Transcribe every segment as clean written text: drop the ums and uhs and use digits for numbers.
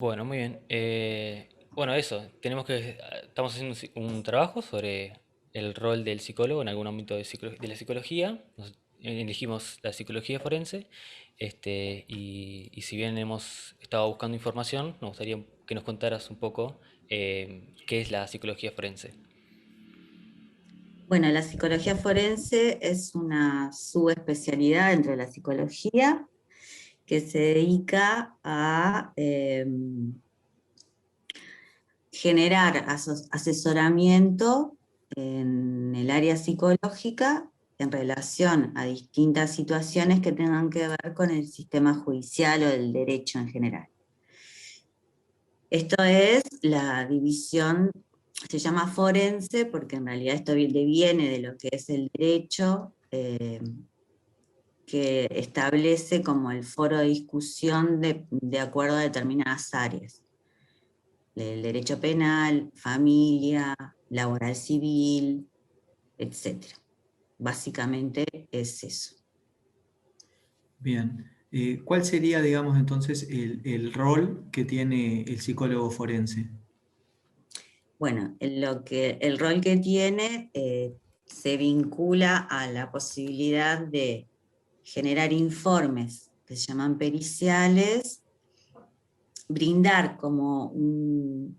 Bueno, muy bien. Bueno, eso, estamos haciendo un trabajo sobre el rol del psicólogo en algún ámbito de la psicología. Elegimos la psicología forense, y si bien hemos estado buscando información, nos gustaría que nos contaras un poco qué es la psicología forense. Bueno, la psicología forense es una subespecialidad dentro de la psicología que se dedica a generar asesoramiento en el área psicológica en relación a distintas situaciones que tengan que ver con el sistema judicial o el derecho en general. Esto es la división, se llama forense porque en realidad esto deviene de lo que es el derecho, que establece como el foro de discusión de acuerdo a determinadas áreas. El derecho penal, familia, laboral civil, etcétera. Básicamente es eso. Bien. ¿Cuál sería, digamos, entonces el rol que tiene el psicólogo forense? Bueno, el rol que tiene se vincula a la posibilidad de generar informes que se llaman periciales, brindar como un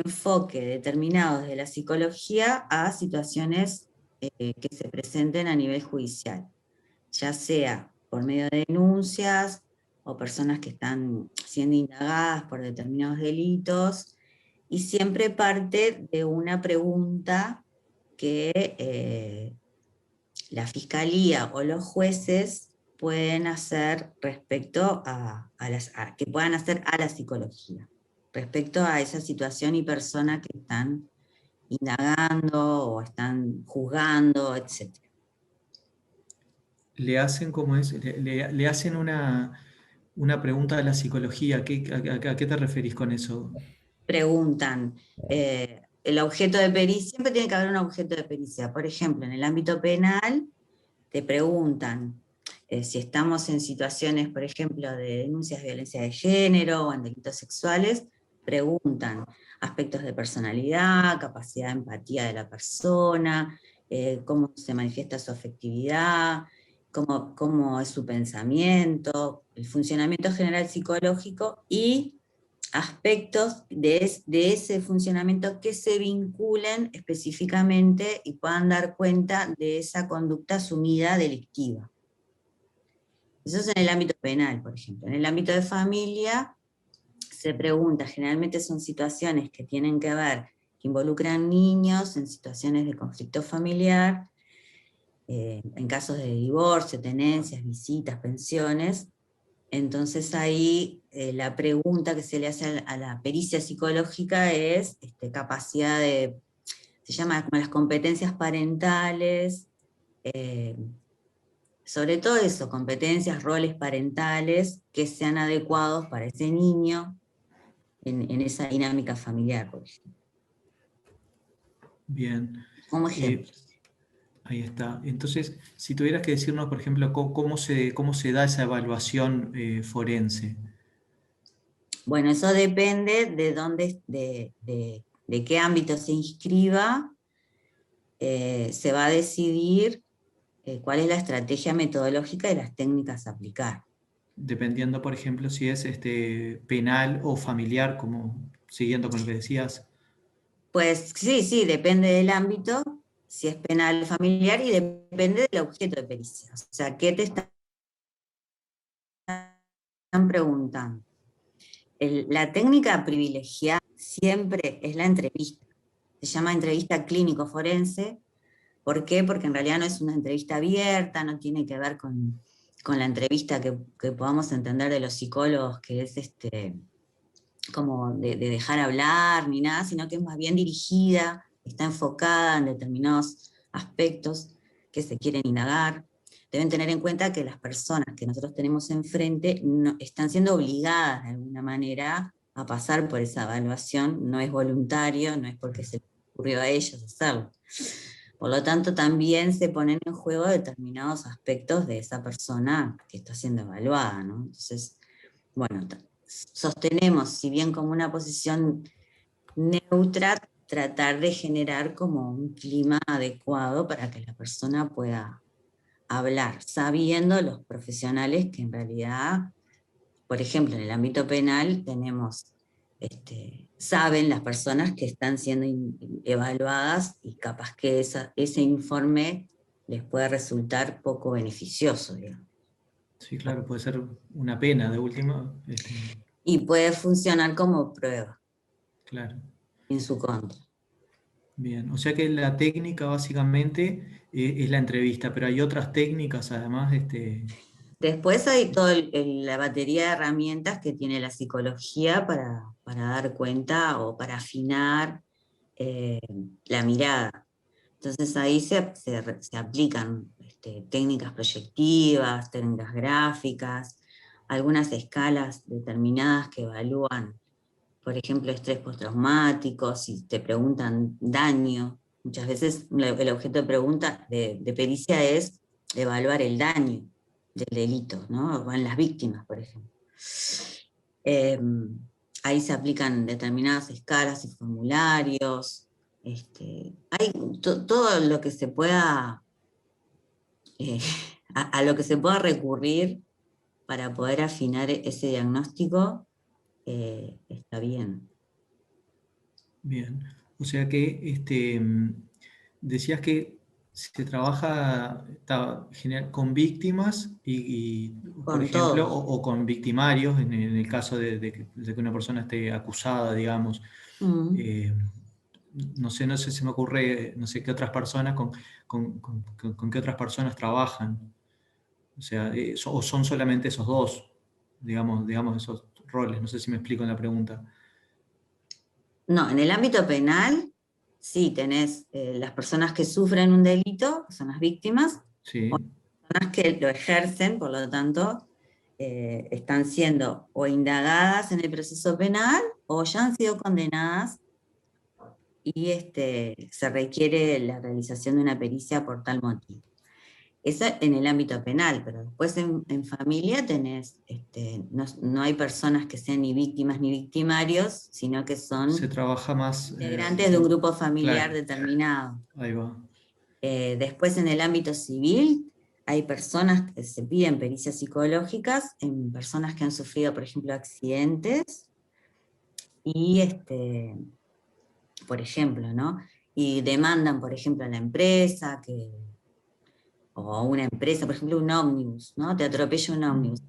enfoque determinado de la psicología a situaciones que se presenten a nivel judicial, ya sea por medio de denuncias o personas que están siendo indagadas por determinados delitos, y siempre parte de una pregunta que la fiscalía o los jueces pueden hacer respecto que puedan hacer a la psicología, respecto a esa situación y persona que están indagando o están juzgando, etc. Le hacen como es, le hacen una pregunta a la psicología. ¿A qué te referís con eso? Preguntan, el objeto de pericia, siempre tiene que haber un objeto de pericia. Por ejemplo, en el ámbito penal, te preguntan si estamos en situaciones, por ejemplo, de denuncias de violencia de género o en delitos sexuales, preguntan aspectos de personalidad, capacidad de empatía de la persona, cómo se manifiesta su afectividad, cómo es su pensamiento, el funcionamiento general psicológico y aspectos de ese funcionamiento que se vinculen específicamente y puedan dar cuenta de esa conducta asumida delictiva. Eso es en el ámbito penal, por ejemplo. En el ámbito de familia se pregunta, generalmente son situaciones que tienen que ver, que involucran niños en situaciones de conflicto familiar, en casos de divorcio, tenencias, visitas, pensiones. Entonces ahí la pregunta que se le hace a la pericia psicológica es capacidad se llama como las competencias parentales, eh, sobre todo eso, competencias, roles parentales que sean adecuados para ese niño en esa dinámica familiar, por ejemplo. Bien. Como Eh, ejemplos. Ahí está. Entonces, si tuvieras que decirnos, por ejemplo, cómo se da esa evaluación forense. Bueno, eso depende de dónde, de qué ámbito se inscriba, se va a decidir cuál es la estrategia metodológica y las técnicas a aplicar. Dependiendo, por ejemplo, si es penal o familiar, como siguiendo con lo que decías. Pues sí, sí, depende del ámbito, si es penal familiar y depende del objeto de pericia. O sea, ¿qué te están preguntando? La técnica privilegiada siempre es la entrevista. Se llama entrevista clínico forense. ¿Por qué? Porque en realidad no es una entrevista abierta, no tiene que ver con la entrevista que podamos entender de los psicólogos, que es como de dejar hablar ni nada, sino que es más bien dirigida, está enfocada en determinados aspectos que se quieren indagar. Deben tener en cuenta que las personas que nosotros tenemos enfrente no, están siendo obligadas de alguna manera a pasar por esa evaluación, no es voluntario, no es porque se les ocurrió a ellos hacerlo. Por lo tanto, también se ponen en juego determinados aspectos de esa persona que está siendo evaluada, ¿no? Entonces, bueno, sostenemos, si bien como una posición neutra, tratar de generar como un clima adecuado para que la persona pueda hablar, sabiendo los profesionales que en realidad, por ejemplo, en el ámbito penal tenemos, saben las personas que están siendo evaluadas y capaz que ese informe les puede resultar poco beneficioso, digamos. Sí, claro, puede ser una pena de última. Y puede funcionar como prueba Claro, en su contra. bien. O sea que la técnica básicamente es la entrevista, pero hay otras técnicas además. Después hay toda la batería de herramientas que tiene la psicología para dar cuenta o para afinar eh, la mirada. Entonces ahí se aplican técnicas proyectivas, técnicas gráficas, algunas escalas determinadas que evalúan, por ejemplo, estrés postraumático, si te preguntan daño. Muchas veces el objeto de pregunta de pericia es evaluar el daño del delito, ¿no? O en las víctimas, por ejemplo. Eh, Ahí se aplican determinadas escalas y formularios. Hay todo lo que se pueda, eh, a lo que se pueda recurrir para poder afinar ese diagnóstico, está bien. Bien. O sea que decías que se trabaja con víctimas por Con ejemplo, todos. o con victimarios, en el caso de que una persona esté acusada, digamos. Mm. Eh, no sé, se me ocurre, no sé qué otras personas, con qué otras personas trabajan. O sea, o son solamente esos dos, digamos, esos roles. No sé si me explico en la pregunta. No, en el ámbito penal, sí, tenés las personas que sufren un delito, que son las víctimas, o Sí, las personas que lo ejercen, por lo tanto, están siendo o indagadas en el proceso penal o ya han sido condenadas y se requiere la realización de una pericia por tal motivo. Eso en el ámbito penal, pero después en familia tenés, no hay personas que sean ni víctimas ni victimarios, sino que se son trabaja más, integrantes de un grupo familiar claro, determinado. ahí va. Después en el ámbito civil hay personas que se piden pericias psicológicas en personas que han sufrido, por ejemplo, accidentes y, por ejemplo, ¿no? Y demandan, por ejemplo, a la empresa o a una empresa, por ejemplo, un ómnibus, ¿no? Te atropella un ómnibus,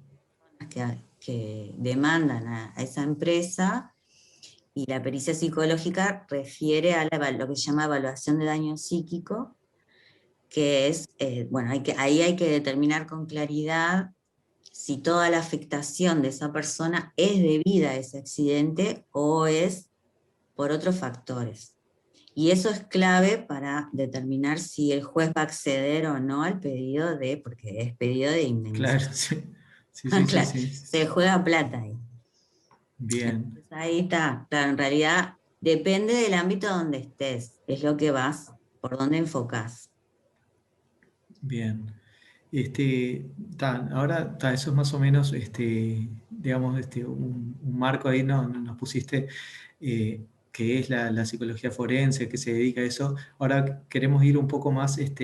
que demandan a esa empresa y la pericia psicológica refiere a lo que se llama evaluación de daño psíquico, que es, bueno, ahí hay que determinar con claridad si toda la afectación de esa persona es debida a ese accidente o es por otros factores. Y eso es clave para determinar si el juez va a acceder o no al pedido porque es pedido de Claro, indemnización. sí, sí, sí, sí, Claro, sí. se juega plata ahí. Bien, Entonces ahí está, claro, en realidad depende del ámbito donde estés, es lo que vas, por dónde enfocás. bien. Ahora eso es más o menos, digamos, un marco ahí nos pusiste, que es la psicología forense, que se dedica a eso. Ahora queremos ir un poco más, Algo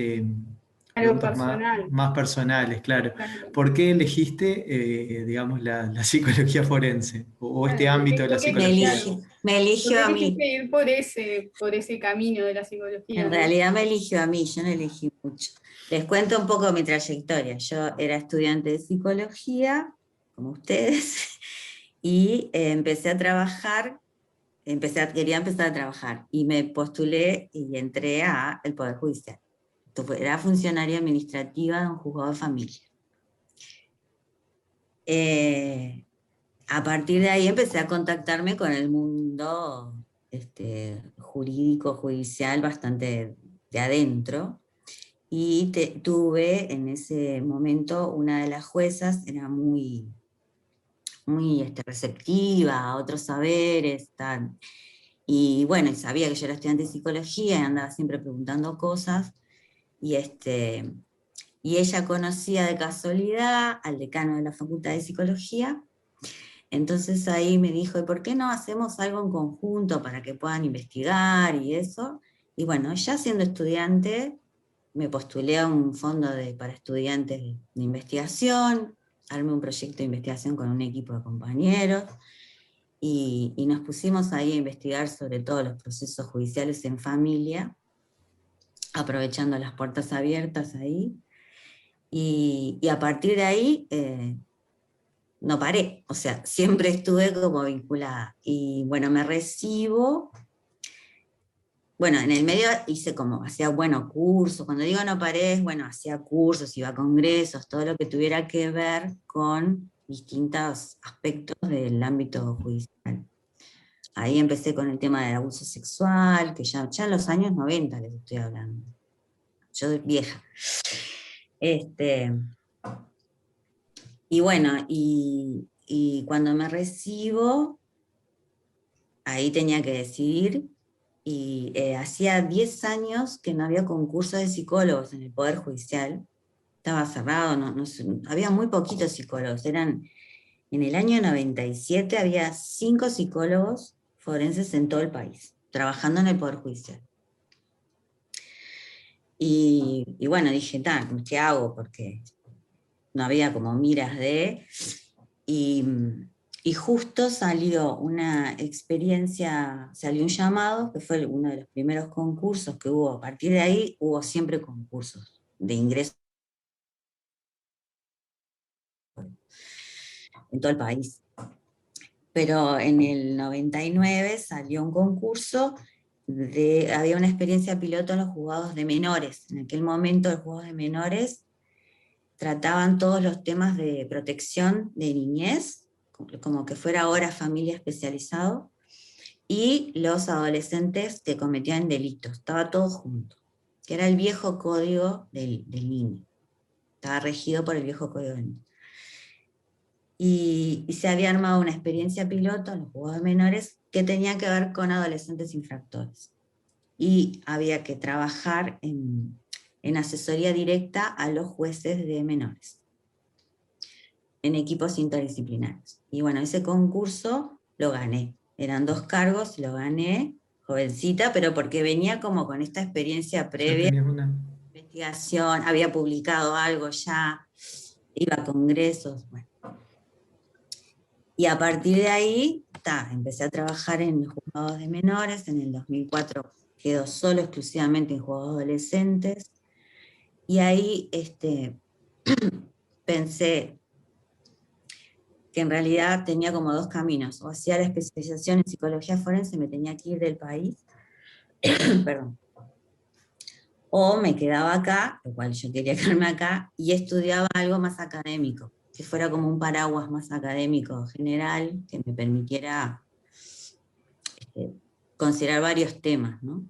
preguntas más, personal. más personales, claro. Claro. ¿Por qué elegiste, digamos, la psicología forense o este Claro, ámbito de la psicología? claro, Me ¿por eligió qué a mí. elegiste ir por ese camino de la psicología, En no? realidad me eligió a mí, yo no elegí mucho. Les cuento un poco mi trayectoria. Yo era estudiante de psicología, como ustedes, y empecé a trabajar, quería empezar a trabajar, y me postulé y entré al Poder Judicial. Entonces, era funcionaria administrativa de un juzgado de familia. A partir de ahí empecé a contactarme con el mundo jurídico, judicial, bastante de adentro. Y tuve en ese momento una de las juezas, era muy receptiva a otros saberes, tal. Y bueno, y sabía que yo era estudiante de psicología y andaba siempre preguntando cosas. Y, y ella conocía de casualidad al decano de la Facultad de Psicología Entonces ahí me dijo, ¿y por qué no hacemos algo en conjunto para que puedan investigar y eso? Y bueno, ya siendo estudiante, me postulé a un fondo para estudiantes de investigación, armé un proyecto de investigación con un equipo de compañeros, y nos pusimos ahí a investigar sobre todos los procesos judiciales en familia, aprovechando las puertas abiertas ahí, y a partir de ahí no paré, o sea, siempre estuve como vinculada. Y bueno, me recibo, bueno, en el medio hice como, hacía, bueno, cursos, cuando digo no paré, es, bueno, hacía cursos, iba a congresos, todo lo que tuviera que ver con distintos aspectos del ámbito judicial. Ahí empecé con el tema del abuso sexual, que ya en los años 90 les estoy hablando. Yo soy vieja. Y bueno, y cuando me recibo, ahí tenía que decidir, y hacía 10 años que no había concurso de psicólogos en el Poder Judicial, estaba cerrado, había muy poquitos psicólogos, en el año 97 había 5 psicólogos forenses en todo el país, trabajando en el Poder Judicial. Y bueno, dije, ¿qué hago? Porque no había como miras de... Y justo salió una experiencia, salió un llamado, que fue uno de los primeros concursos que hubo. A partir de ahí hubo siempre concursos de ingreso en todo el país. Pero en el 99 salió un concurso, había una experiencia piloto en los juzgados de menores. En aquel momento los juzgados de menores trataban todos los temas de protección de niñez, como que fuera ahora familia especializado, y los adolescentes que cometían delitos, estaba todo junto, que era el viejo código del niño, estaba regido por el viejo código del niño. Y se había armado una experiencia piloto en los juzgados de menores que tenía que ver con adolescentes infractores. Y había que trabajar en asesoría directa a los jueces de menores, en equipos interdisciplinarios. Y bueno, ese concurso lo gané. Eran 2 cargos, lo gané, jovencita, pero porque venía como con esta experiencia previa, investigación, había publicado algo ya, iba a congresos, bueno. Y a partir de ahí, empecé a trabajar en los juzgados de menores. En el 2004 quedó solo exclusivamente en juzgados adolescentes. Y ahí pensé que en realidad tenía como 2 caminos. O hacía la especialización en psicología forense, me tenía que ir del país, perdón. O me quedaba acá, lo cual yo quería quedarme acá, y estudiaba algo más académico, que fuera como un paraguas más académico general, que me permitiera considerar varios temas, ¿no?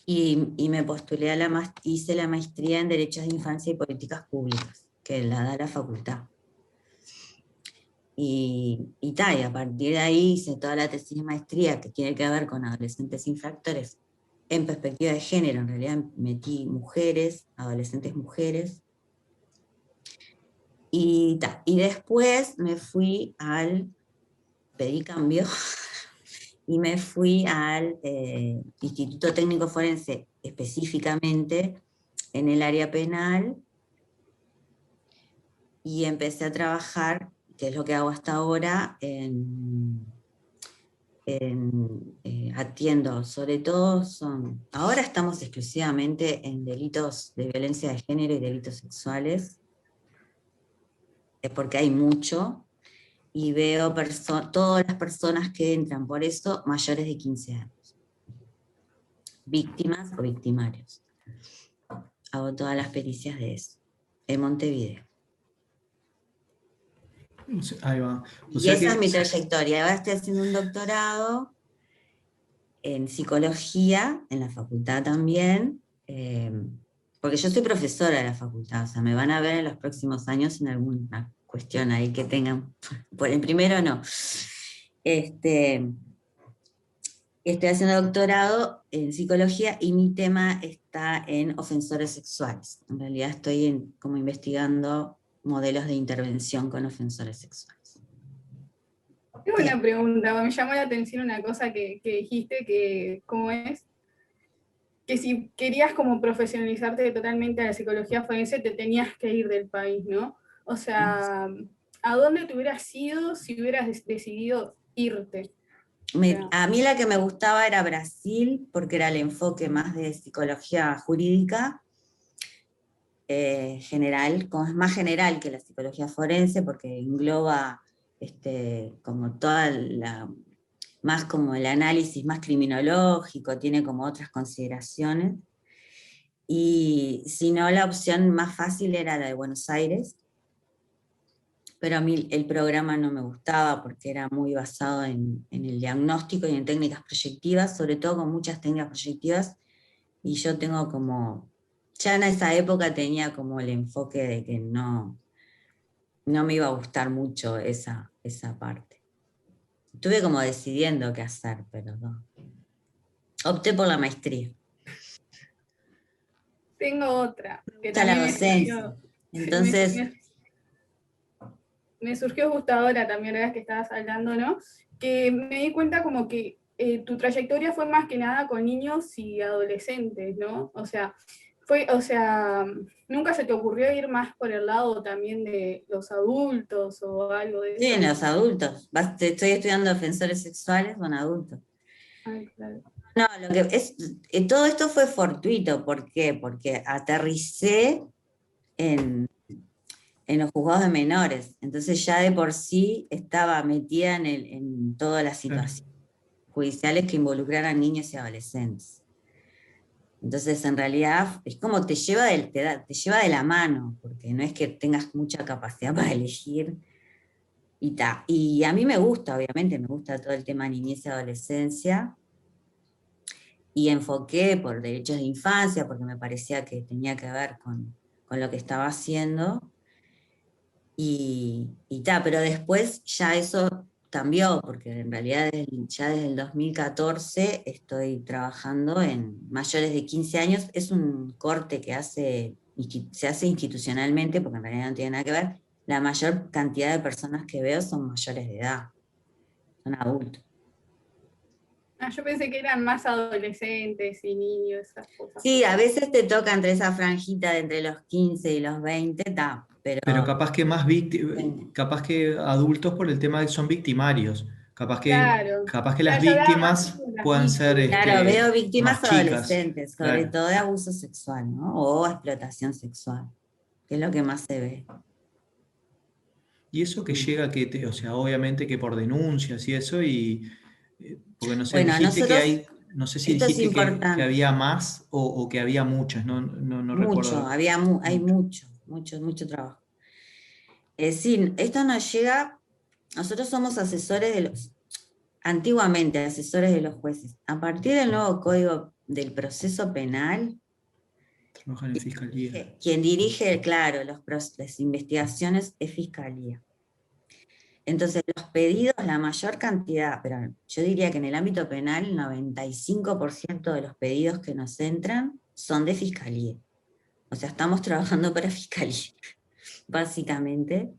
Y me postulé hice la maestría en Derechos de Infancia y Políticas Públicas, que la da la facultad. Y a partir de ahí hice toda la tesis de maestría que tiene que ver con adolescentes infractores en perspectiva de género. En realidad metí mujeres, adolescentes mujeres. Y después pedí cambio, y me fui al Instituto Técnico Forense, específicamente en el área penal, y empecé a trabajar, que es lo que hago hasta ahora, atiendo, sobre todo ahora estamos exclusivamente en delitos de violencia de género y delitos sexuales, porque hay mucho, y veo todas las personas que entran por eso mayores de 15 años, víctimas o victimarios. Hago todas las pericias de eso, en Montevideo. Ahí va. Y esa es mi trayectoria. Ahora estoy haciendo un doctorado en psicología, en la facultad también, porque yo soy profesora de la facultad, o sea, me van a ver en los próximos años en alguna cuestión ahí que tengan, por el primero no. Estoy haciendo doctorado en psicología y mi tema está en ofensores sexuales. En realidad estoy como investigando modelos de intervención con ofensores sexuales. Tengo una pregunta, me llamó la atención una cosa que dijiste, que ¿cómo es? Que si querías como profesionalizarte totalmente a la psicología forense, te tenías que ir del país, ¿no? O sea, ¿a dónde te hubieras ido si hubieras decidido irte? O sea, A mí la que me gustaba era Brasil, porque era el enfoque más de psicología jurídica general, como es más general que la psicología forense, porque engloba como toda la, más como el análisis más criminológico, tiene como otras consideraciones. Y si no, la opción más fácil era la de Buenos Aires, pero a mí el programa no me gustaba porque era muy basado en el diagnóstico y en técnicas proyectivas, sobre todo con muchas técnicas proyectivas, y yo tengo como, ya en esa época tenía como el enfoque de que no me iba a gustar mucho esa parte. Estuve como decidiendo qué hacer, pero no. Opté por la maestría. tengo otra, que Está la también me docencia. surgió, me, Entonces, me- me surgió justo ahora también, la vez que estabas hablando, ¿no? Que me di cuenta como que tu trayectoria fue más que nada con niños y adolescentes, ¿no? O sea, ¿nunca se te ocurrió ir más por el lado también de los adultos o algo de sí, eso? en los adultos. Estoy estudiando defensores sexuales con adultos. Ay, claro. No, lo que es, todo esto fue fortuito. ¿Por qué? Porque aterricé en los juzgados de menores. Entonces ya de por sí estaba metida en todas las situaciones judiciales que involucraran niños y adolescentes. Entonces, en realidad, es como te lleva, te lleva de la mano, porque no es que tengas mucha capacidad para elegir. Y a mí me gusta, obviamente, me gusta todo el tema niñez y adolescencia, y enfoqué por derechos de infancia, porque me parecía que tenía que ver con lo que estaba haciendo, pero después ya eso cambió, porque en realidad ya desde el 2014 estoy trabajando en mayores de 15 años. Es un corte que se hace institucionalmente, porque en realidad no tiene nada que ver. La mayor cantidad de personas que veo son mayores de edad, son adultos. Ah, yo pensé que eran más adolescentes y niños, esas cosas. Sí, a veces te toca entre esa franjita de entre los 15 y los 20, pero Pero capaz que capaz que adultos por el tema de que son victimarios. Claro. Capaz que las Claro, yo hablaba más víctimas de las puedan ser víctimas. claro, veo más víctimas chicas. adolescentes, sobre Claro. todo de abuso sexual, ¿no? O explotación sexual, que es lo que más se ve. Y eso que Mm. llega o sea, obviamente que por denuncias y eso, porque no sé, Bueno, dijiste que nosotros, hay, no sé si esto es dijiste que importante, había más o que había muchas, no mucho, recuerdo hay mucho. mucho trabajo. Sí, esto nos llega, nosotros somos asesores antiguamente asesores de los jueces. A partir del nuevo Código del Proceso Penal, Trabajan en fiscalía. quien dirige, claro, las investigaciones es Fiscalía. Entonces, los pedidos, la mayor cantidad, pero yo diría que en el ámbito penal, el 95% de los pedidos que nos entran son de Fiscalía. O sea, estamos trabajando para Fiscalía, básicamente,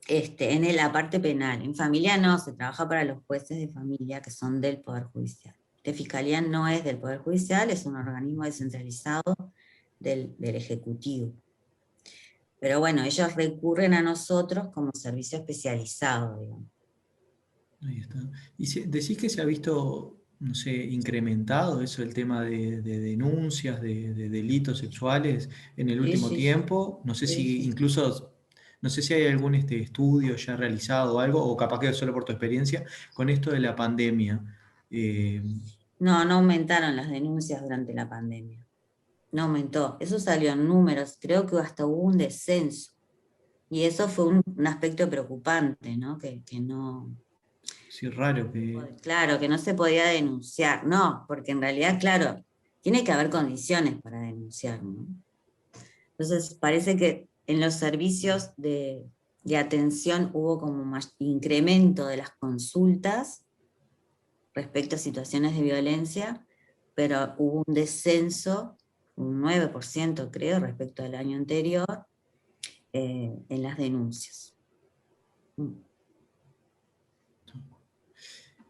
en la parte penal. En familia no, se trabaja para los jueces de familia que son del Poder Judicial. Fiscalía no es del Poder Judicial, es un organismo descentralizado del Ejecutivo. Pero bueno, ellos recurren a nosotros como servicio especializado, digamos. Ahí está. Y decís que se ha visto, no sé, incrementado eso, el tema de denuncias de delitos sexuales en el Sí, último sí, sí. tiempo. No sé Sí, si sí. incluso, no sé si hay algún estudio ya realizado o algo, o capaz que solo por tu experiencia, con esto de la pandemia. Eh, No aumentaron las denuncias durante la pandemia. No aumentó. Eso salió en números. Creo que hasta hubo un descenso. Y eso fue un aspecto preocupante, ¿no? Que no, sí, raro que... claro, que no se podía denunciar. No, porque en realidad, claro, tiene que haber condiciones para denunciar, ¿no? Entonces, parece que en los servicios de atención hubo como más incremento de las consultas respecto a situaciones de violencia, pero hubo un descenso, un 9% creo, respecto al año anterior, en las denuncias.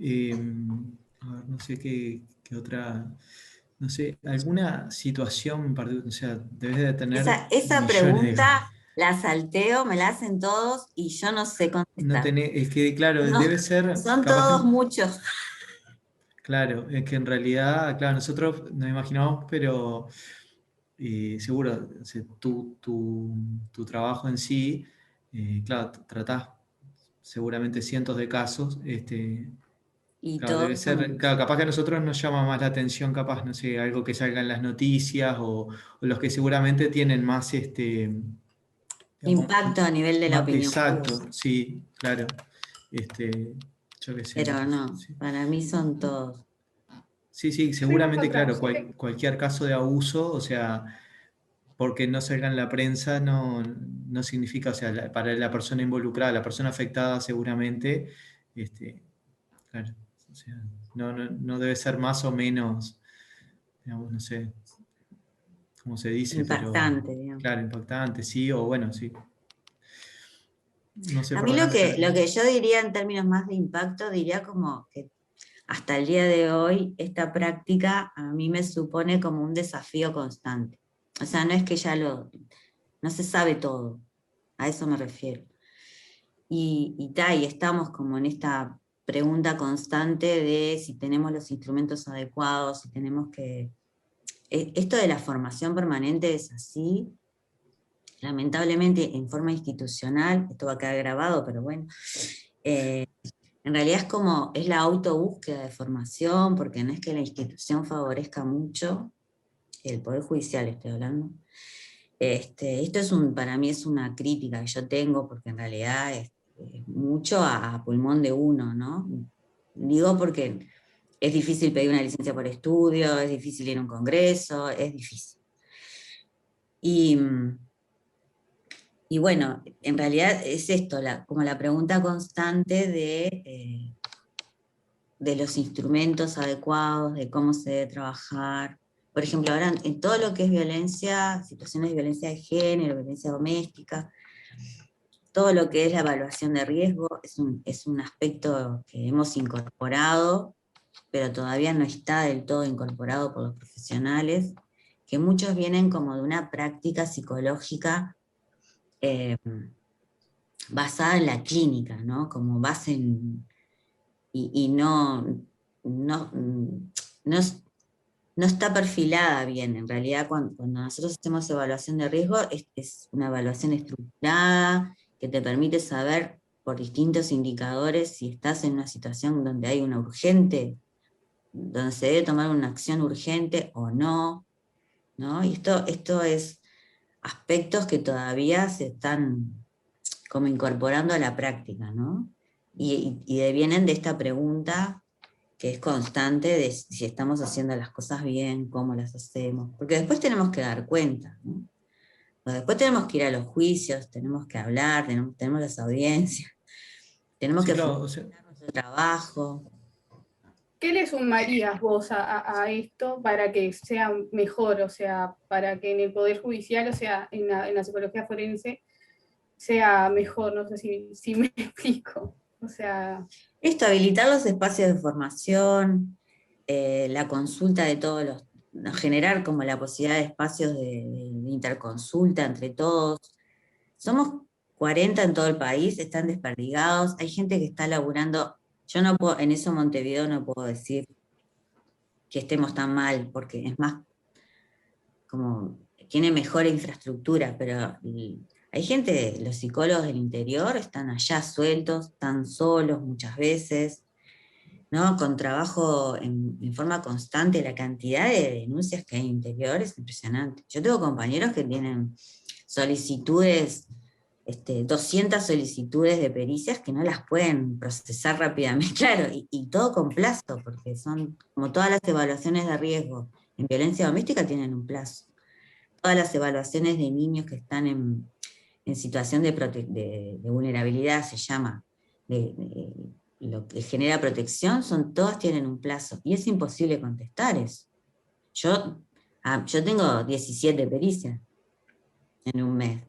A ver, no sé qué otra, no sé, alguna situación, o sea, debes de tener Esa millones de... pregunta la salteo, me la hacen todos y yo no sé No contestar. tenés, es que, claro, No, debe ser, son capaz que, todos muchos. claro, es que en realidad, claro, nosotros nos imaginamos, pero seguro, o sea, tu trabajo en sí, claro, tratás seguramente cientos de casos, Y claro, debe todos ser, son, claro, capaz que a nosotros nos llama más la atención, capaz, no sé, algo que salga en las noticias o los que seguramente tienen más, digamos, impacto a nivel de la opinión pública. exacto, sí, claro, este, yo qué sé, Pero no, sí. para mí son todos. Sí, sí, Yo tengo seguramente, otra. claro, cualquier caso de abuso, o sea, porque no salga en la prensa no significa, o sea, para la persona involucrada, la persona afectada seguramente, claro, o sea, no debe ser más o menos, digamos, no sé cómo se dice, pero Impactante, digamos. claro, impactante, sí, o bueno, sí. No sé A por mí dónde empezar. lo que yo diría en términos más de impacto, diría como que hasta el día de hoy esta práctica a mí me supone como un desafío constante. O sea, no es que no se sabe todo, a eso me refiero. Y estamos como en esta pregunta constante de si tenemos los instrumentos adecuados, si tenemos que... Esto de la formación permanente es así, lamentablemente en forma institucional, esto va a quedar grabado, pero bueno, eh, en realidad es la autobúsqueda de formación, porque no es que la institución favorezca mucho, el Poder Judicial estoy hablando. Esto para mí es una crítica que yo tengo, porque en realidad es mucho a pulmón de uno, ¿no? Digo porque es difícil pedir una licencia por estudio, es difícil ir a un congreso, es difícil. Y, y bueno, en realidad es esto, como la pregunta constante de los instrumentos adecuados, de cómo se debe trabajar. Por ejemplo, ahora en todo lo que es violencia, situaciones de violencia de género, violencia doméstica, todo lo que es la evaluación de riesgo es un aspecto que hemos incorporado, pero todavía no está del todo incorporado por los profesionales, que muchos vienen como de una práctica psicológica eh, basada en la clínica, ¿no? Como base y no, no, no está perfilada bien. En realidad, cuando nosotros hacemos evaluación de riesgo, es una evaluación estructurada que te permite saber por distintos indicadores si estás en una situación donde hay una urgente, donde se debe tomar una acción urgente o no, ¿no? Y esto es aspectos que todavía se están como incorporando a la práctica, ¿no? Y vienen de esta pregunta que es constante de si estamos haciendo las cosas bien, cómo las hacemos, porque después tenemos que dar cuenta, ¿no? O después tenemos que ir a los juicios, tenemos que hablar, tenemos las audiencias, tenemos Sí, que claro, o sea, fundamentar nuestro trabajo. ¿Qué le sumarías vos a esto para que sea mejor? O sea, para que en el Poder Judicial, o sea, en la psicología forense, sea mejor. No sé si me explico. O sea, Esto, habilitar los espacios de formación, la consulta de todos generar como la posibilidad de espacios de interconsulta entre todos. Somos 40 en todo el país, están desperdigados, hay gente que está laburando, yo no puedo, en eso Montevideo no puedo decir que estemos tan mal, porque es más como, tiene mejor infraestructura, pero hay gente, los psicólogos del interior están allá sueltos, están solos muchas veces, ¿no? Con trabajo en forma constante, la cantidad de denuncias que hay en interior es impresionante. Yo tengo compañeros que tienen solicitudes, 200 solicitudes de pericias que no las pueden procesar rápidamente, claro, y todo con plazo, porque son como todas las evaluaciones de riesgo en violencia doméstica tienen un plazo. Todas las evaluaciones de niños que están en situación de vulnerabilidad, se llama, lo que genera protección, todas tienen un plazo, y es imposible contestar eso. Yo tengo 17 pericias en un mes,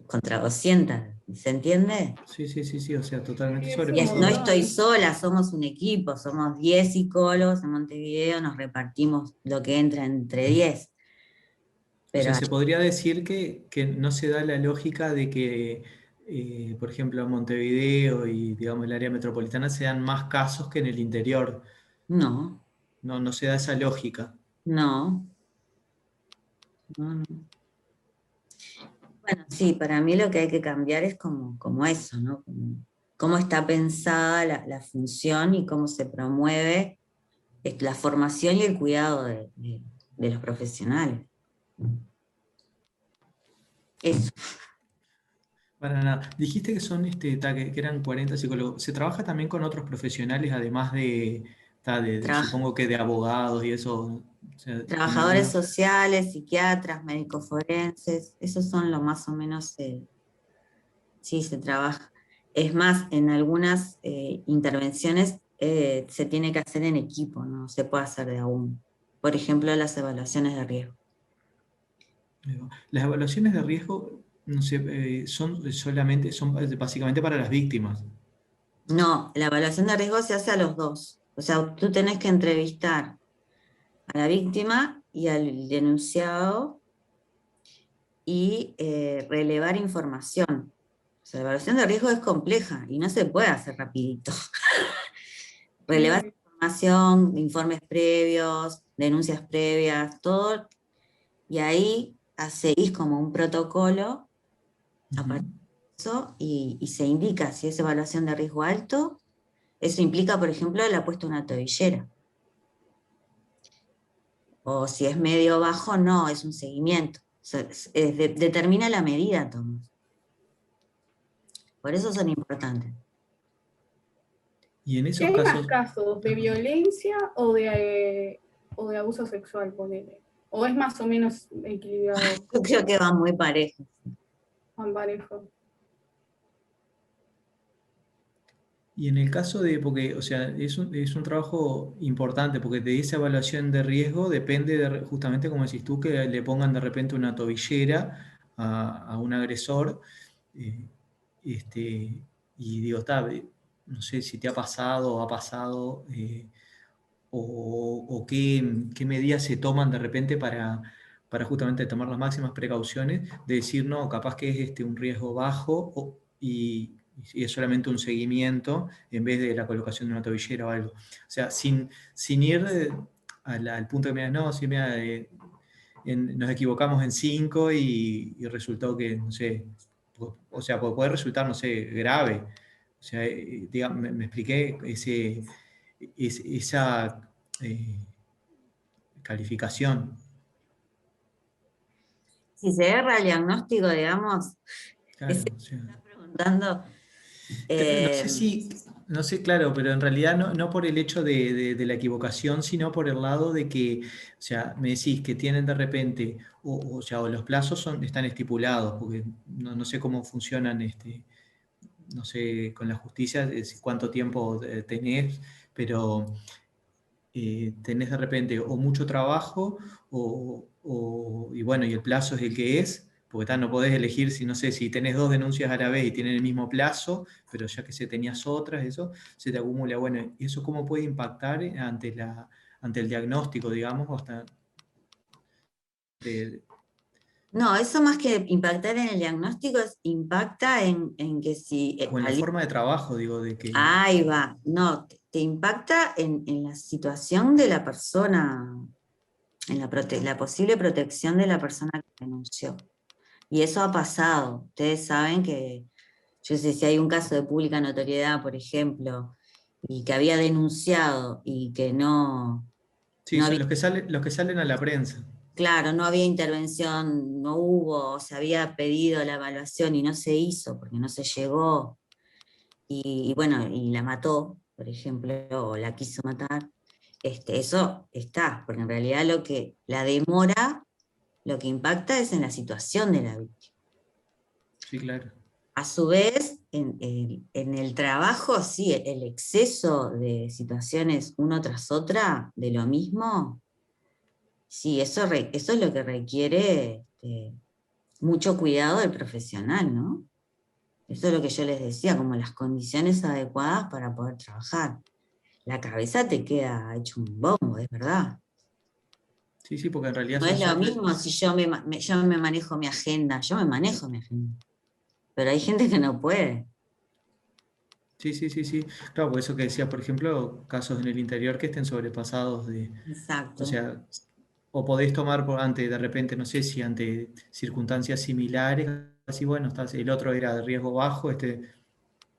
contra 200, ¿se entiende? Sí, o sea, totalmente Sí, es un No sobrepoblado. estoy montón. sola, somos un equipo, somos 10 psicólogos en Montevideo, nos repartimos lo que entra entre 10. O Pero sea, se podría decir que no se da la lógica de que, por ejemplo, en Montevideo y, digamos, el área metropolitana se dan más casos que en el interior. no, No, no se da esa lógica. no, no. Bueno, sí, para mí lo que hay que cambiar es como eso, ¿no? Cómo está pensada la función y cómo se promueve la formación y el cuidado de los profesionales. Eso. Para nada. Dijiste que son que eran 40 psicólogos. ¿Se trabaja también con otros profesionales, además Trabaja- supongo que de abogados y eso? O sea, ¿tiene Trabajadores alguna? sociales, psiquiatras, médicos forenses, esos son lo más o menos, sí, se trabaja. Es más, en algunas intervenciones se tiene que hacer en equipo, no se puede hacer de a uno. Por ejemplo, las evaluaciones de riesgo. Las evaluaciones de riesgo, no sé, son básicamente para las víctimas. No, la evaluación de riesgo se hace a los dos. O sea, tú tenés que entrevistar a la víctima y al denunciado y relevar información. O sea, la evaluación de riesgo es compleja y no se puede hacer rapidito. Relevás Sí. información, informes previos, denuncias previas, todo, y ahí seguís como un protocolo, Ujú. aparece eso, y se indica si es evaluación de riesgo alto. Eso implica, por ejemplo, la puesta de una tobillera. O si es medio bajo, no, es un seguimiento. O sea, determina la medida, Tomás. Por eso son importantes. Y en ¿Qué esos hay más casos, casos? ¿De violencia o de abuso sexual, ponele? ¿O es más o menos equilibrado, Yo creo que van muy parejos. Juan Parejo? y en el caso de, porque, o sea, es un trabajo importante, porque de esa evaluación de riesgo depende justamente, como decís tú, que le pongan de repente una tobillera a un agresor. eh, este, y digo, no sé si te ha pasado o ha pasado, o qué medidas se toman de repente para justamente tomar las máximas precauciones, de decir, no, capaz que es un riesgo bajo y es solamente un seguimiento en vez de la colocación de una tobillera o algo. O sea, sin ir al punto de, mira, no, si mira, nos equivocamos en 5 y resultó que, no sé, o sea, puede resultar, no sé, grave. O sea, me expliqué esa eh, calificación. Si se erra el diagnóstico, digamos, ese Claro, o sea, que estás preguntando, no eh, sé si, no sé, claro, pero en realidad no por el hecho de la equivocación, sino por el lado de que, o sea, me decís que tienen de repente, o sea, o los plazos están estipulados, porque no sé cómo funcionan, no sé, con la justicia, cuánto tiempo tenés, pero tenés de repente o mucho trabajo y bueno, y el plazo es el que es, porque no podés elegir si, no sé, si tenés dos denuncias a la vez y tienen el mismo plazo, pero ya que se tenías otras, eso se te acumula. Bueno, ¿y eso cómo puede impactar ante el diagnóstico, digamos, o hasta de, no, eso más que impactar en el diagnóstico, impacta en que si o en la forma de trabajo, digo, de que, ahí va, no, te impacta en la situación de la persona, en la posible protección de la persona que denunció. Y eso ha pasado. Ustedes saben que, yo sé, si hay un caso de pública notoriedad, por ejemplo, y que había denunciado y que sí, no son había, los que salen a la prensa. claro, no había intervención, no hubo, se había pedido la evaluación y no se hizo porque no se llegó, y bueno, y la mató, por ejemplo, o la quiso matar, eso está, porque en realidad la demora, lo que impacta es en la situación de la víctima. Sí, claro. A su vez, en el trabajo, sí, el exceso de situaciones uno tras otra de lo mismo, sí, eso es lo que requiere mucho cuidado del profesional, ¿no? Eso es lo que yo les decía, como las condiciones adecuadas para poder trabajar. La cabeza te queda hecho un bombo, es verdad. Sí, sí, porque en realidad No es lo son mismo si yo me manejo mi agenda, yo me manejo mi agenda. Pero hay gente que no puede. sí, sí, sí, sí. Claro, por eso que decía, por ejemplo, casos en el interior que estén sobrepasados de, o Exacto. sea, o podés tomar por ante, de repente, no sé si ante circunstancias similares, así bueno, el otro era de riesgo bajo,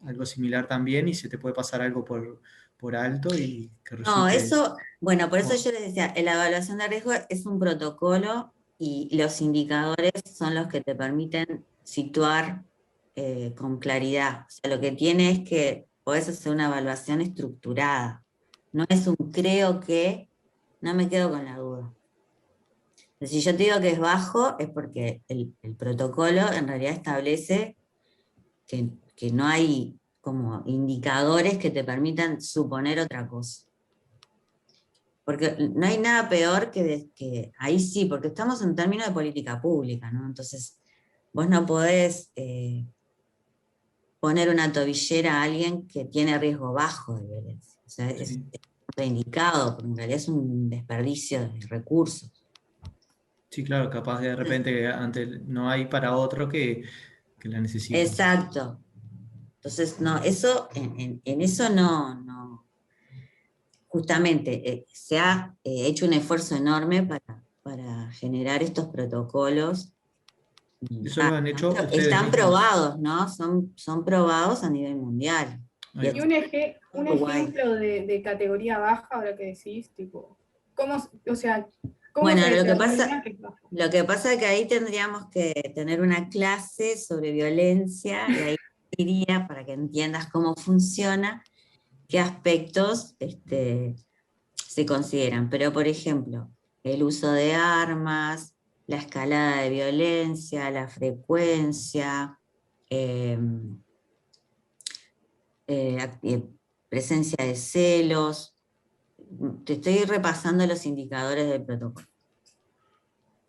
algo similar también, y se te puede pasar algo por alto y que No, resulte. eso, bueno, por eso Oh, yo les decía, la evaluación de riesgo es un protocolo y los indicadores son los que te permiten situar con claridad. O sea, lo que tiene es que podés hacer una evaluación estructurada. No es un creo que, no me quedo con la duda. Si yo te digo que es bajo, es porque el protocolo en realidad establece que no hay como indicadores que te permitan suponer otra cosa. Porque no hay nada peor que ahí sí, porque estamos en términos de política pública, ¿no? Entonces, vos no podés poner una tobillera a alguien que tiene riesgo bajo de violencia. O sea, es sí, contraindicado, porque en realidad es un desperdicio de recursos. sí, claro, capaz de repente no hay para otro que la necesite. Exacto. Entonces, no, eso, en eso no. Justamente se ha hecho un esfuerzo enorme para generar estos protocolos. Y, ¿Eso lo han hecho ustedes están mismos? probados, ¿no? Son probados a nivel mundial. Ahí Y va. Y está en un Uruguay. ejemplo de categoría baja, ahora que decís, tipo, ¿cómo, o sea, cómo Bueno, se determina que es baja? lo que pasa es que ahí tendríamos que tener una clase sobre violencia y ahí diría, para que entiendas cómo funciona, qué aspectos se consideran. Pero, por ejemplo, el uso de armas, la escalada de violencia, la frecuencia, eh, presencia de celos. Te estoy repasando los indicadores del protocolo.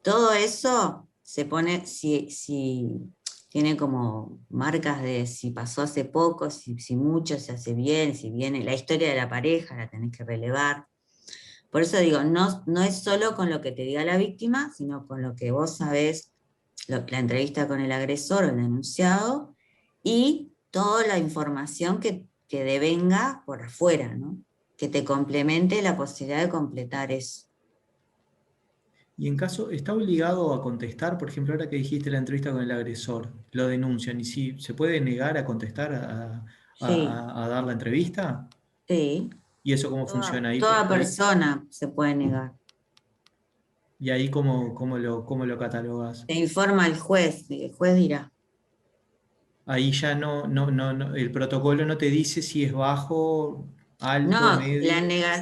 Todo eso se pone, si tiene como marcas de si pasó hace poco, si mucho, si hace bien, si viene, la historia de la pareja la tenés que relevar. Por eso digo, no es solo con lo que te diga la víctima, sino con lo que vos sabés, la entrevista con el agresor o el denunciado, y toda la información que devenga por afuera, ¿no? Que te complemente la posibilidad de completar eso. Y en caso, ¿está obligado a contestar? Por ejemplo, ahora que dijiste la entrevista con el agresor, lo denuncian, y si se puede negar a contestar Sí, a dar la entrevista, sí. ¿y eso cómo funciona ahí? Toda persona se puede negar. Y ahí cómo lo catalogas. Te informa el juez dirá. Ahí ya el protocolo no te dice si es bajo, alto, No, medio,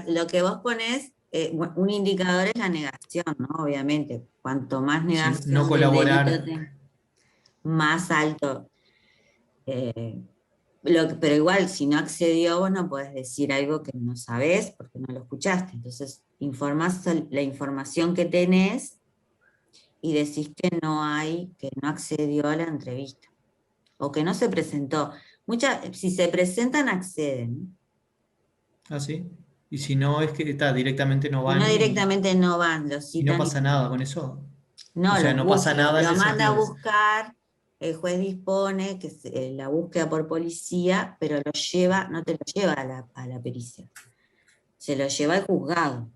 lo que vos ponés, un indicador es la negación, ¿no? Obviamente, cuanto más no negación del delito, colaborar. más alto. eh, pero igual, si no accedió, vos no podés decir algo que no sabés porque no lo escuchaste. Entonces, informás la información que tenés y decís que no accedió a la entrevista o que no se presentó. Si se presentan, acceden. ¿Ah, sí? Y si no, es que está, directamente no Si no, van directamente no van, los y no citan y pasa nada con eso. O no, sea, no pasa nada en lo el manda a sentido de... buscar, el juez dispone que la búsqueda por policía, pero no te lo lleva a la pericia, se lo lleva al juzgado.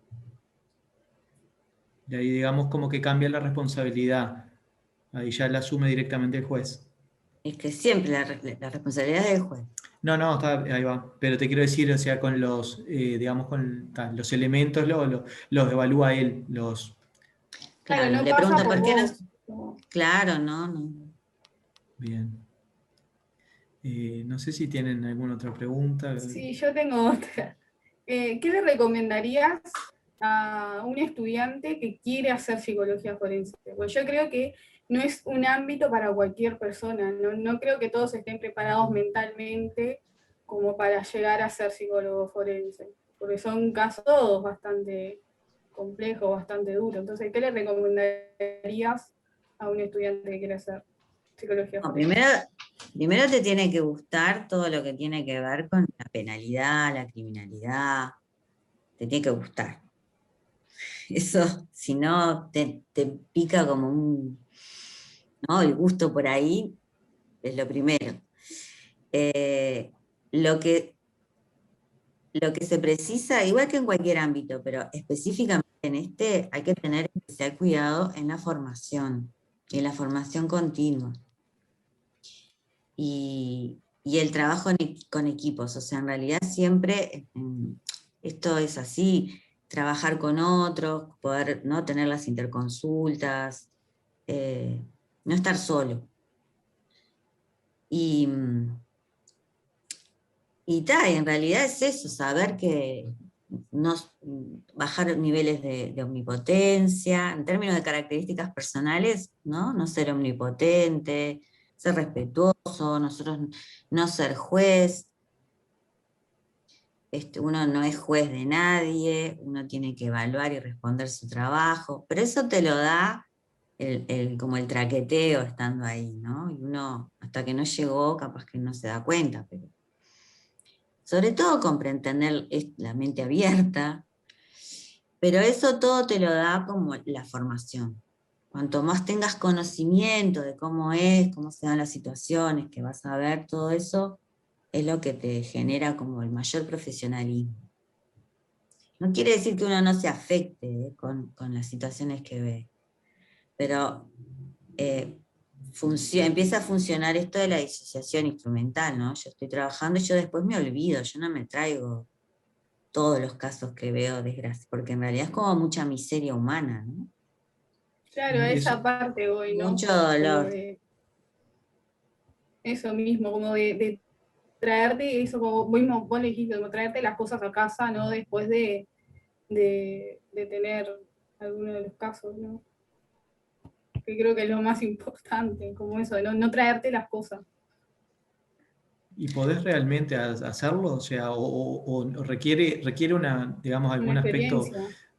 Y ahí digamos como que cambia la responsabilidad. Ahí ya la asume directamente el juez. Es que siempre la responsabilidad es del juez. No, no, está, ahí va. Pero te quiero decir, o sea, con los, digamos, los elementos los evalúa él, Claro, Claro, no le pasa pregunta, por ¿por qué no? vos. No. Claro, no, no. Bien. No sé si tienen alguna otra pregunta. Sí, yo tengo otra. ¿Qué le recomendarías a un estudiante que quiere hacer psicología forense? Pues yo creo que no es un ámbito para cualquier persona, no creo que todos estén preparados mentalmente como para llegar a ser psicólogo forense, porque son casos bastante complejos, bastante duros. Entonces, ¿qué le recomendarías a un estudiante que quiere hacer psicología No, forense? primero te tiene que gustar todo lo que tiene que ver con la penalidad, la criminalidad, te tiene que gustar. Eso, si no, te pica como ¿no? El gusto por ahí es lo primero. Eh, lo que, lo que se precisa, igual que en cualquier ámbito, pero específicamente en este, hay que tener especial cuidado en la formación, y en la formación continua. Y el trabajo con equipos, o sea, en realidad siempre esto es así, trabajar con otros, poder, ¿no? Tener las interconsultas, no estar solo. Y, y en realidad es eso, saber que no, bajar niveles de omnipotencia, en términos de características personales, ¿no? No ser omnipotente, ser respetuoso, nosotros no ser juez, uno no es juez de nadie, uno tiene que evaluar y responder su trabajo, pero eso te lo da como el traqueteo estando ahí, ¿no? Y uno, hasta que no llegó, capaz que no se da cuenta, pero sobre todo comprender la mente abierta, pero eso todo te lo da como la formación. Cuanto más tengas conocimiento de cómo es, cómo se dan las situaciones, que vas a ver, todo eso es lo que te genera como el mayor profesionalismo. No quiere decir que uno no se afecte con las situaciones que ve, pero empieza a funcionar esto de la disociación instrumental, ¿no? Yo estoy trabajando y yo después me olvido, yo no me traigo todos los casos que veo, desgracia, porque en realidad es como mucha miseria humana, ¿no? Claro, a Y eso, esa parte voy, ¿no? Mucho Como dolor. de eso mismo, como de traerte eso, como vos le dijiste, como traerte las cosas a casa, ¿no? Después de tener alguno de los casos, ¿no? Que creo que es lo más importante, como eso, de no traerte las cosas. ¿y podés realmente hacerlo? O sea, o requiere una, digamos, Una algún aspecto,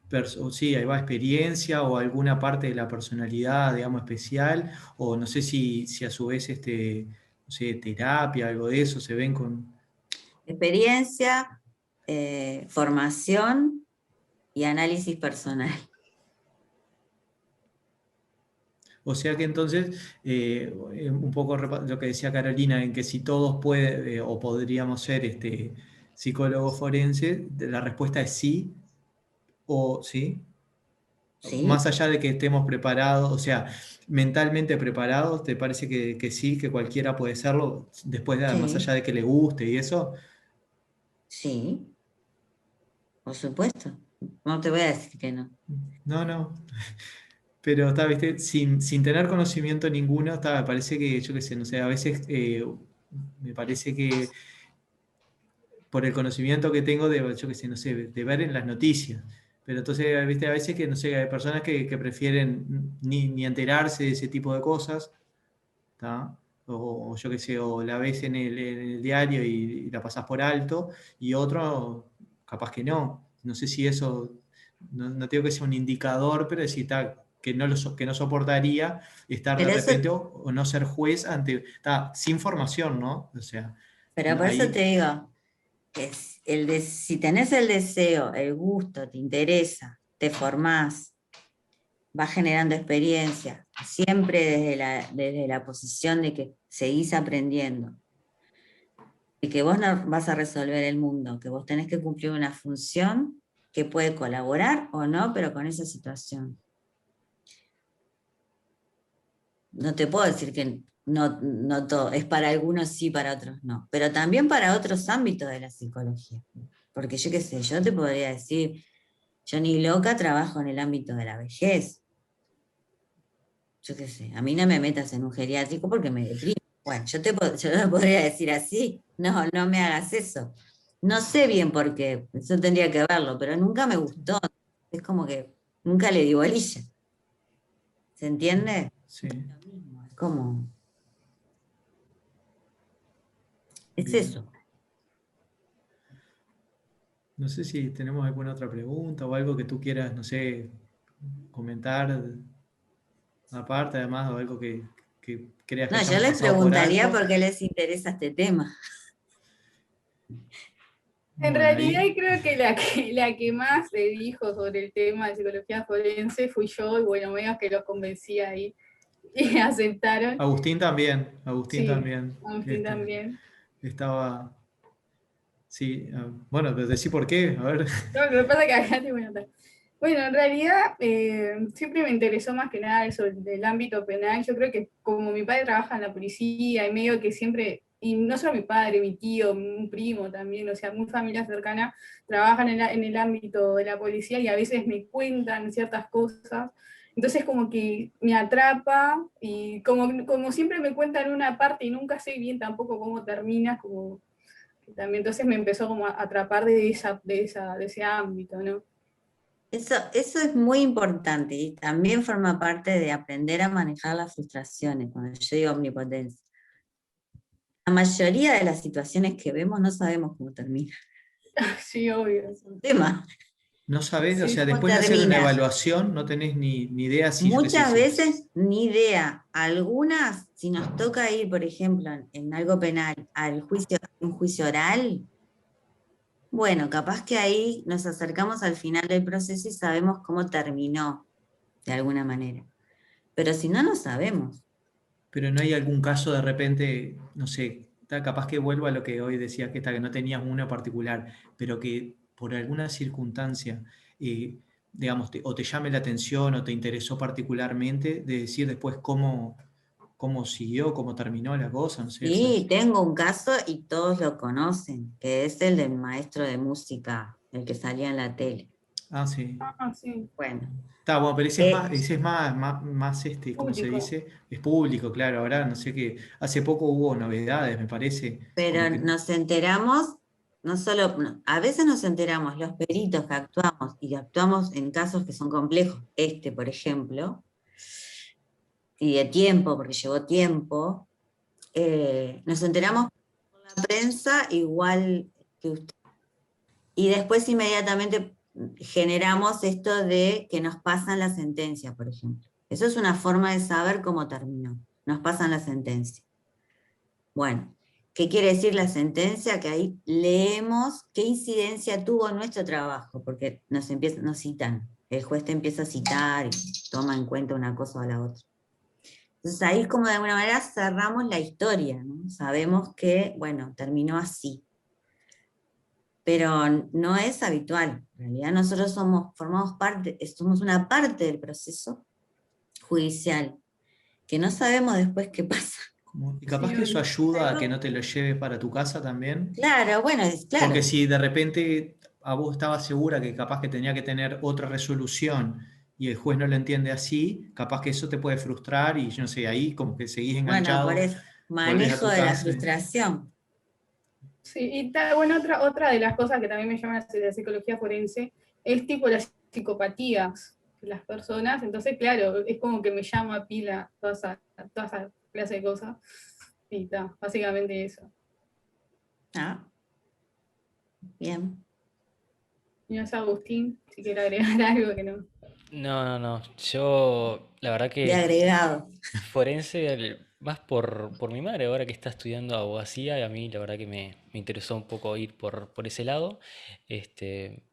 experiencia. sí, ahí va, experiencia o alguna parte de la personalidad, digamos, especial, o no sé si a su vez, no sé, terapia, algo de eso, se ven con... Experiencia, formación y análisis personal. O sea que entonces, un poco lo que decía Carolina, en que si todos pueden o podríamos ser psicólogos forenses, la respuesta es sí, o sí, ¿Sí? más allá de que estemos preparados, o sea, mentalmente preparados, ¿te parece que sí, que cualquiera puede serlo, después de, más Sí, allá de que le guste y eso? sí, por supuesto. No te voy a decir que no. No, no. Pero está, viste, sin tener conocimiento ninguno, está, me parece que, yo qué sé, no sé, a veces me parece que por el conocimiento que tengo de, yo qué sé, no sé, de ver en las noticias. Pero entonces, viste, a veces que, no sé, hay personas que prefieren ni enterarse de ese tipo de cosas, ¿tá? O yo qué sé, o la ves en el diario y la pasás por alto, y otro, capaz que no. No sé si eso, no tengo que ser un indicador, pero decir, que no, que no soportaría estar de Pero eso, repente o no ser juez ante, sin formación, ¿no? O sea, pero por eso te ahí, digo, si tenés el deseo, el gusto, te interesa, te formás, vas generando experiencia, siempre desde la posición de que seguís aprendiendo, y que vos no vas a resolver el mundo, que vos tenés que cumplir una función que puede colaborar o no, pero con esa situación. No te puedo decir que no todo, es para algunos sí, para otros no, pero también para otros ámbitos de la psicología. Porque yo qué sé, yo te podría decir, yo ni loca trabajo en el ámbito de la vejez. Yo qué sé, a mí no me metas en un geriátrico porque me deprimo. Bueno, yo no podría decir así, no me hagas eso. No sé bien por qué, eso tendría que verlo, pero nunca me gustó. Es como que nunca le di bolilla. ¿Se entiende? sí, Lo mismo, es como, es bien. eso. No sé si tenemos alguna otra pregunta o algo que tú quieras, no sé, comentar. aparte además, o algo que creas que No, yo hayamos les pasado por preguntaría alto. por qué les interesa este tema. En Bueno, realidad ahí, creo que la que más le dijo sobre el tema de psicología forense fui yo, y bueno, medio que los convencí ahí y aceptaron. Agustín Sí, también, Agustín también. estaba, sí, bueno, pero decí por qué, a ver. No, lo que pasa es que acá te voy a notar. Bueno, en realidad siempre me interesó más que nada eso del ámbito penal. Yo creo que como mi padre trabaja en la policía y medio que siempre, y no solo mi padre, mi tío, un primo también, o sea, muy familia cercana, trabajan en el ámbito de la policía y a veces me cuentan ciertas cosas. Entonces como que me atrapa y como siempre me cuentan una parte y nunca sé bien tampoco cómo termina, como que también entonces me empezó como a atrapar de ese ámbito, ¿no? Eso es muy importante y también forma parte de aprender a manejar las frustraciones, cuando yo digo omnipotencia. La mayoría de las situaciones que vemos no sabemos cómo termina. Sí, obvio. Es un tema. No sabés, o Sí, sea, ¿Cómo después de hacer una termina? evaluación, no tenés ni idea si, yo qué sé, Muchas si, veces ni idea. Algunas, si nos toca ir, por ejemplo, en algo penal, al juicio, un juicio oral, bueno, capaz que ahí nos acercamos al final del proceso y sabemos cómo terminó, de alguna manera. Pero si no, no sabemos. pero no hay algún caso de repente, no sé, capaz que vuelvo a lo que hoy decía, que no tenías uno particular, pero que por alguna circunstancia, eh, digamos, o te llame la atención o te interesó particularmente, de decir después cómo siguió, cómo terminó la cosa, no sé, o sea. Sí, tengo un caso y todos lo conocen, que es el del maestro de música, el que salía en la tele. Ah, sí. Ah, sí, Bueno, Está bueno, pero eh, ese es más ¿cómo se público. dice? Es público, claro. Ahora no sé qué. Hace poco hubo novedades, me parece. Como pero que. nos enteramos, no solo, a veces nos enteramos los peritos que actuamos y actuamos en casos que son complejos, este por ejemplo, y de tiempo, porque llevó tiempo, nos enteramos por la prensa igual que usted. Y después inmediatamente generamos esto de que nos pasan la sentencia, por ejemplo. Eso es una forma de saber cómo terminó. Nos pasan la sentencia. Bueno, ¿qué quiere decir la sentencia? Que ahí leemos qué incidencia tuvo nuestro trabajo, porque nos citan. El juez te empieza a citar y toma en cuenta una cosa o la otra. Entonces ahí como de alguna manera cerramos la historia, ¿no? Sabemos que, bueno, terminó así. Pero no es habitual. En realidad nosotros somos una parte del proceso judicial, que no sabemos después qué pasa. Y capaz Sí, que eso obvio. ayuda a que no te lo lleves para tu casa también. Claro, bueno, Porque claro. si de repente a vos estabas segura que capaz que tenía que tener otra resolución y el juez no lo entiende así, capaz que eso te puede frustrar y yo no sé, ahí como que seguís Bueno, por enganchado, eso, volvés a manejo tu de la casa. frustración. Sí, y bueno, otra de las cosas que también me llama la psicología forense es tipo las psicopatías de las personas. Entonces, claro, es como que me llama a pila toda esa clase de cosas. Y está, básicamente eso. Ah, bien. Y no sé, Agustín, si quiere agregar algo que no. No, no, no. Yo, la verdad De que agregado. forense, más por mi madre, ahora que está estudiando abogacía, y a mí la verdad que me interesó un poco ir por ese lado. Este,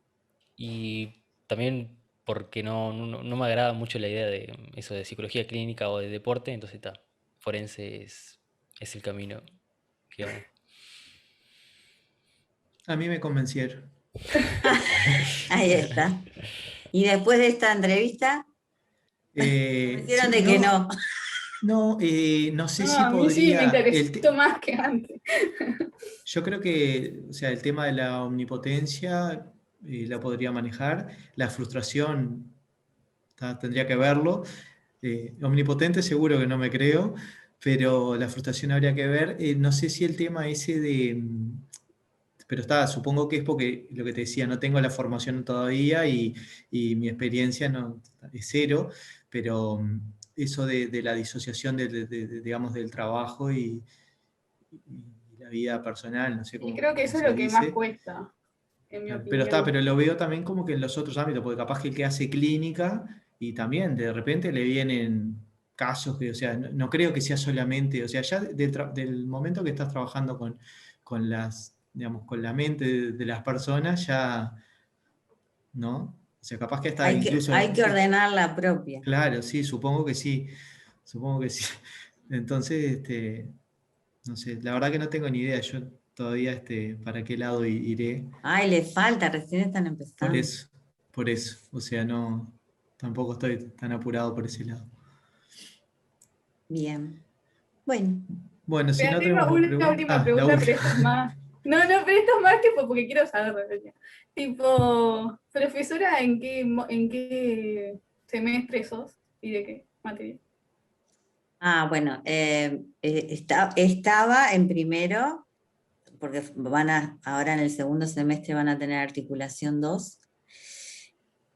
y también porque no me agrada mucho la idea de eso de psicología clínica o de deporte, entonces está, forense es el camino que vamos. A mí me convencieron. Ahí está. Y después de esta entrevista, me hicieron Sí, de que no, no. no, no sé No, si a mí sí me podría. interesó más que antes. Yo creo que, o sea, el tema de la omnipotencia la podría manejar. La frustración tendría que verlo. Omnipotente seguro que no me creo, pero la frustración habría que ver. No sé si el tema ese de. Pero supongo que es porque lo que te decía, no tengo la formación todavía y mi experiencia no, es cero, pero eso de la disociación digamos, del trabajo y la vida personal, no sé Y cómo, creo que cómo eso es se lo que más dice. cuesta, en mi Claro, opinión. pero lo veo también como que en los otros ámbitos, porque capaz que el que hace clínica y también de repente le vienen casos que, o sea, no creo que sea solamente, o sea, ya del momento que estás trabajando con las, digamos, con la mente de las personas, ya, ¿no? O sea, capaz que hasta incluso, Hay que ordenar la propia. claro, sí, supongo que sí. Entonces, no sé, la verdad que no tengo ni idea, yo todavía, para qué lado iré, Ay, le falta, recién están por empezando. eso, por eso, o sea, no, tampoco estoy tan apurado por ese lado. Bien. Bueno, Bueno, si no Pero tenemos tengo más una preguntas, última la pregunta, pero última. esto es más. No, no, pero esto es más tipo porque quiero saber en realidad. Tipo, profesora, ¿en qué semestre sos y de qué materia? bueno, estaba en primero, porque ahora en el segundo semestre van a tener articulación 2.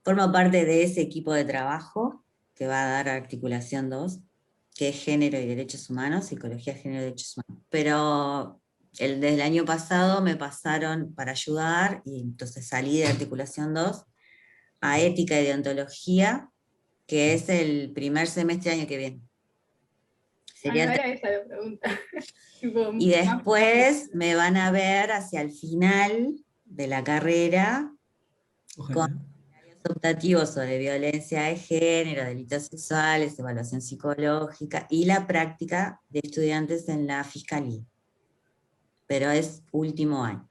Formo parte de ese equipo de trabajo que va a dar articulación 2, que es género y derechos humanos, psicología, género y derechos humanos. Pero desde el año pasado me pasaron para ayudar, y entonces salí de articulación 2 a ética y deontología, que es el primer semestre del año que viene. Ah, no Sería era esa la pregunta. Tipo, Y más después me van a ver hacia el final de la carrera con Ojalá. áreas optativos sobre violencia de género, delitos sexuales, evaluación psicológica y la práctica de estudiantes en la fiscalía. Pero es último año.